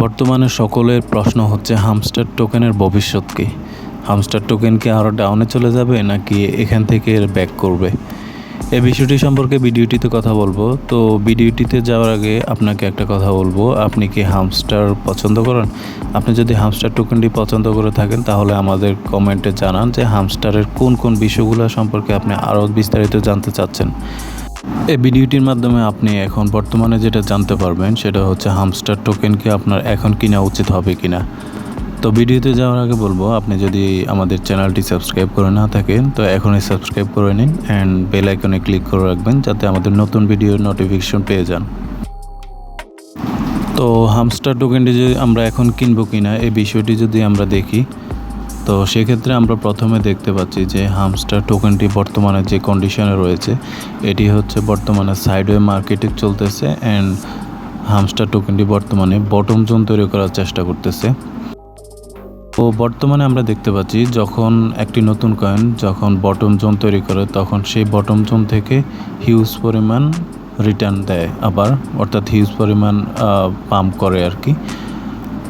বর্তমানে সকলের প্রশ্ন হচ্ছে হামস্টার টোকেনের ভবিষ্যৎ কী? হামস্টার টোকেন কি আরও ডাউনে চলে যাবে নাকি এখান থেকে ব্যাক করবে? এই বিষয়টি সম্পর্কে ভিডিওটিতে কথা বলবো। তো ভিডিওটিতে যাওয়ার আগে আপনাকে একটা কথা বলবো, আপনি কি হামস্টার পছন্দ করেন? আপনি যদি হামস্টার টোকেনটি পছন্দ করে থাকেন তাহলে আমাদের কমেন্টে জানান যে হামস্টারের কোন কোন বিষয়গুলো সম্পর্কে আপনি আরও বিস্তারিত জানতে চাচ্ছেন। এই ভিডিওটির মাধ্যমে আপনি এখন বর্তমানে যেটা জানতে পারবেন সেটা হচ্ছে হামস্টার টোকেন কি আপনার এখন কেনা উচিত হবে কিনা। তো ভিডিওতে যাওয়ার আগে বলবো, আপনি যদি আমাদের চ্যানেলটি সাবস্ক্রাইব করে না থাকেন তো এখনই সাবস্ক্রাইব করে নিন অ্যান্ড বেল আইকনে ক্লিক করে রাখবেন যাতে আমাদের নতুন ভিডিওর নোটিফিকেশন পেয়ে যান। তো হামস্টার টোকেনটি যদি আমরা এখন কিনবো কিনা এই বিষয়টি যদি আমরা দেখি, তো সেক্ষেত্রে আমরা প্রথমে দেখতে পাচ্ছি যে হামস্টার টোকেনটি বর্তমানে যে কন্ডিশনে রয়েছে এটি হচ্ছে বর্তমানে সাইডওয়ে মার্কেটে চলতেছে অ্যান্ড হামস্টার টোকেনটি বর্তমানে বটম জোন তৈরি করার চেষ্টা করতেছে। তো বর্তমানে আমরা দেখতে পাচ্ছি যখন একটি নতুন কয়েন যখন বটম জোন তৈরি করে তখন সেই বটম জোন থেকে হিউজ পরিমাণ রিটার্ন দেয় আবার, অর্থাৎ হিউজ পরিমাণ পাম্প করে আর কি।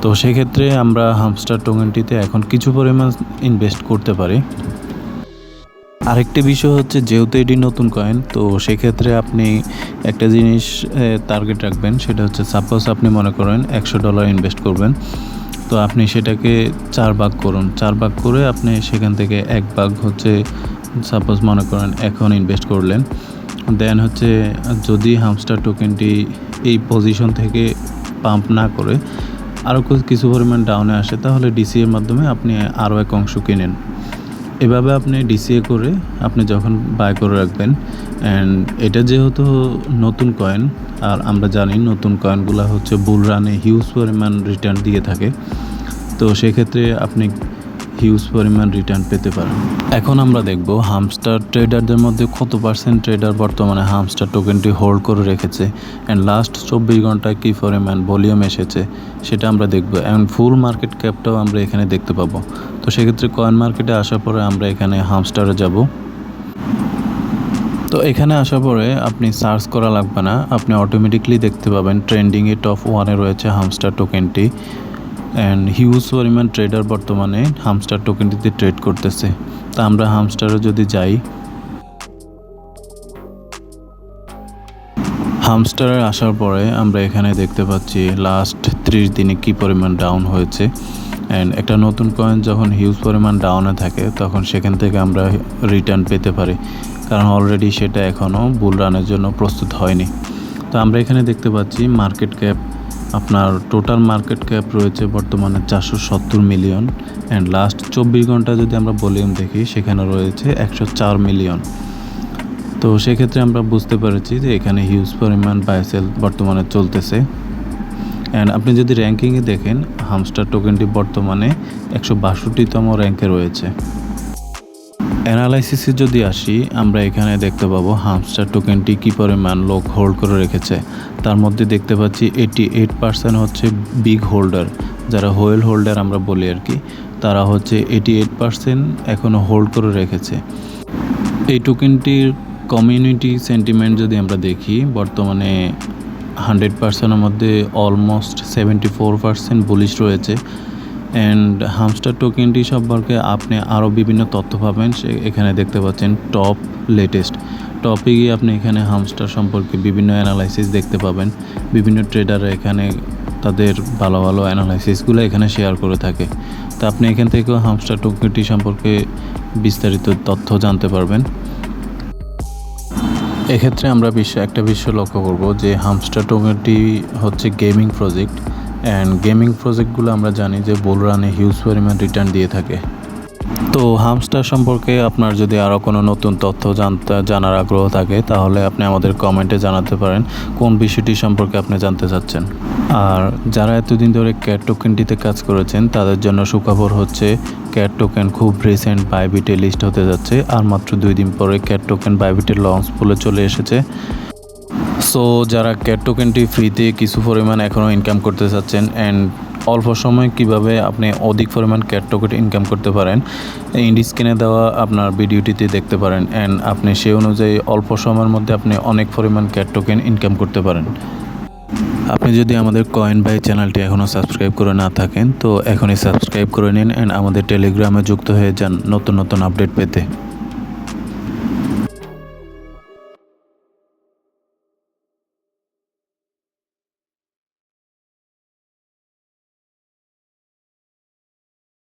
তো সেক্ষেত্রে আমরা হামস্টার টোকেনটিতে এখন কিছু পরিমাণ ইনভেস্ট করতে পারি। আরেকটি বিষয় হচ্ছে যেহেতু এটি নতুন কয়েন, তো সেক্ষেত্রে আপনি একটা জিনিস টার্গেট রাখবেন, সেটা হচ্ছে সাপোজ আপনি মনে করেন $100 ইনভেস্ট করবেন, তো আপনি সেটাকে 4 ভাগ করুন। 4 ভাগ করে আপনি সেখান থেকে 1 ভাগ হচ্ছে সাপোজ মনে করেন এখন ইনভেস্ট করলেন, দেন হচ্ছে যদি হামস্টার টোকেনটি এই পজিশন থেকে পাম্প না করে আরও কিছু পরিমাণ ডাউনে আসে তাহলে ডিসিএর মাধ্যমে আপনি আরও এক অংশ কিনেন। এভাবে আপনি ডিসিএ করে আপনি যখন বাই করে রাখবেন অ্যান্ড এটা যেহেতু নতুন কয়েন আর আমরা জানি নতুন কয়েনগুলো হচ্ছে বুল রানে হিউজ পরিমাণ রিটার্ন দিয়ে থাকে, তো সেক্ষেত্রে আপনি হিউজ পরিমাণ রিটার্ন পেতে পারেন। এখন আমরা দেখব হামস্টার ট্রেডারদের মধ্যে কত পার্সেন্ট ট্রেডার বর্তমানে হামস্টার টোকেনটি হোল্ড করে রেখেছে অ্যান্ড লাস্ট 24 ঘন্টায় কী পরিমাণ ভলিউম এসেছে সেটা আমরা দেখব এবং ফুল মার্কেট ক্যাপটাও আমরা এখানে দেখতে পাবো। তো সেক্ষেত্রে কয়েন মার্কেটে আসার পরে আমরা এখানে হামস্টারে যাব। তো এখানে আসার পরে আপনি সার্চ করা লাগবে না, আপনি অটোমেটিকলি দেখতে পাবেন ট্রেন্ডিংয়ে টপ 1-এ রয়েছে হামস্টার টোকেনটি অ্যান্ড হিউজ পরিমাণ ট্রেডার বর্তমানে হামস্টার টোকেনটিতে ট্রেড করতেছে। তা আমরা হামস্টারে যদি যাই, হামস্টারে আসার পরে আমরা এখানে দেখতে পাচ্ছি লাস্ট 30 দিনে কী পরিমাণ ডাউন হয়েছে অ্যান্ড একটা নতুন কয়েন যখন হিউজ পরিমাণ ডাউনে থাকে তখন সেখান থেকে আমরা রিটার্ন পেতে পারি, কারণ অলরেডি সেটা এখনও বুল রানের জন্য প্রস্তুত হয়নি। তো আমরা এখানে দেখতে পাচ্ছি মার্কেট ক্যাপ, আপনার টোটাল মার্কেট ক্যাপ রয়েছে বর্তমানে 470 মিলিয়ন অ্যান্ড লাস্ট 24 ঘন্টা যদি আমরা ভলিউম দেখি সেখানে রয়েছে 104 মিলিয়ন। তো সেক্ষেত্রে আমরা বুঝতে পেরেছি যে এখানে হিউজ পরিমাণ বাই সেল বর্তমানে চলতেছে অ্যান্ড আপনি যদি র্যাঙ্কিংয়ে দেখেন হামস্টার টোকেনটি বর্তমানে 162তম র্যাঙ্কে রয়েছে। অ্যানালাইসিসে যদি আসি আমরা এখানে দেখতে পাবো হামস্টার টোকেনটি কী পরিমাণ লোক হোল্ড করে রেখেছে। তার মধ্যে দেখতে পাচ্ছি 88% হচ্ছে বিগ হোল্ডার, যারা হোয়েল হোল্ডার আমরা বলি আর কি, তারা হচ্ছে 88% এখনও হোল্ড করে রেখেছে। এই টোকেনটির কমিউনিটি সেন্টিমেন্ট যদি আমরা দেখি বর্তমানে 100%-এর মধ্যে অলমোস্ট 74% বুলিশ রয়েছে অ্যান্ড হামস্টার টোকেনটি সম্পর্কে আপনি আরও বিভিন্ন তথ্য পাবেন। এখানে দেখতে পাচ্ছেন টপ লেটেস্ট টপে গিয়ে আপনি এখানে হামস্টার সম্পর্কে বিভিন্ন অ্যানালাইসিস দেখতে পাবেন। বিভিন্ন ট্রেডাররা এখানে তাদের ভালো ভালো অ্যানালাইসিসগুলো এখানে শেয়ার করে থাকে, তো আপনি এখান থেকেও হামস্টার টোকেনটি সম্পর্কে বিস্তারিত তথ্য জানতে পারবেন। এক্ষেত্রে আমরা একটা বিষয় লক্ষ্য করব যে হামস্টার টোকেনটি হচ্ছে গেমিং প্রজেক্ট অ্যান্ড গেমিং প্রজেক্টগুলো আমরা জানি যে বুল রানে হিউজ পরিমাণ রিটার্ন দিয়ে থাকে। তো হামস্টার সম্পর্কে আপনার যদি আরও কোনো নতুন তথ্য জানার আগ্রহ থাকে তাহলে আপনি আমাদের কমেন্টে জানাতে পারেন কোন বিষয়টি সম্পর্কে আপনি জানতে চাচ্ছেন। আর যারা এতদিন ধরে ক্যাট টোকেনটিতে কাজ করেছেন তাদের জন্য সুখবর হচ্ছে ক্যাট টোকেন খুব রিসেন্ট বাইবিটে লিস্ট হতে যাচ্ছে, আর মাত্র 2 দিন পরে ক্যাট টোকেন বাইবিটের লঞ্চ পুলে চলে এসেছে। সো যারা ক্যাট টোকেনটি ফ্রিতে কিছু পরিমাণ এখনও ইনকাম করতে চাচ্ছেন অ্যান্ড অল্প সময়ে কিভাবে আপনি অধিক পরিমাণ ক্যাট টোকেন ইনকাম করতে পারেন ইন্ডি স্ক্রিনে দেওয়া আপনার ভিডিওটিতে দেখতে পারেন, অ্যান্ড আপনি সেই অনুযায়ী অল্প সময়ের মধ্যে আপনি অনেক পরিমাণ ক্যাট টোকেন ইনকাম করতে পারেন। আপনি যদি আমাদের কয়েন বাই চ্যানেলটি এখনও সাবস্ক্রাইব করে না থাকেন তো এখনই সাবস্ক্রাইব করে নিন, অ্যান্ড আমাদের টেলিগ্রামে যুক্ত হয়ে যান নতুন নতুন আপডেট পেতে।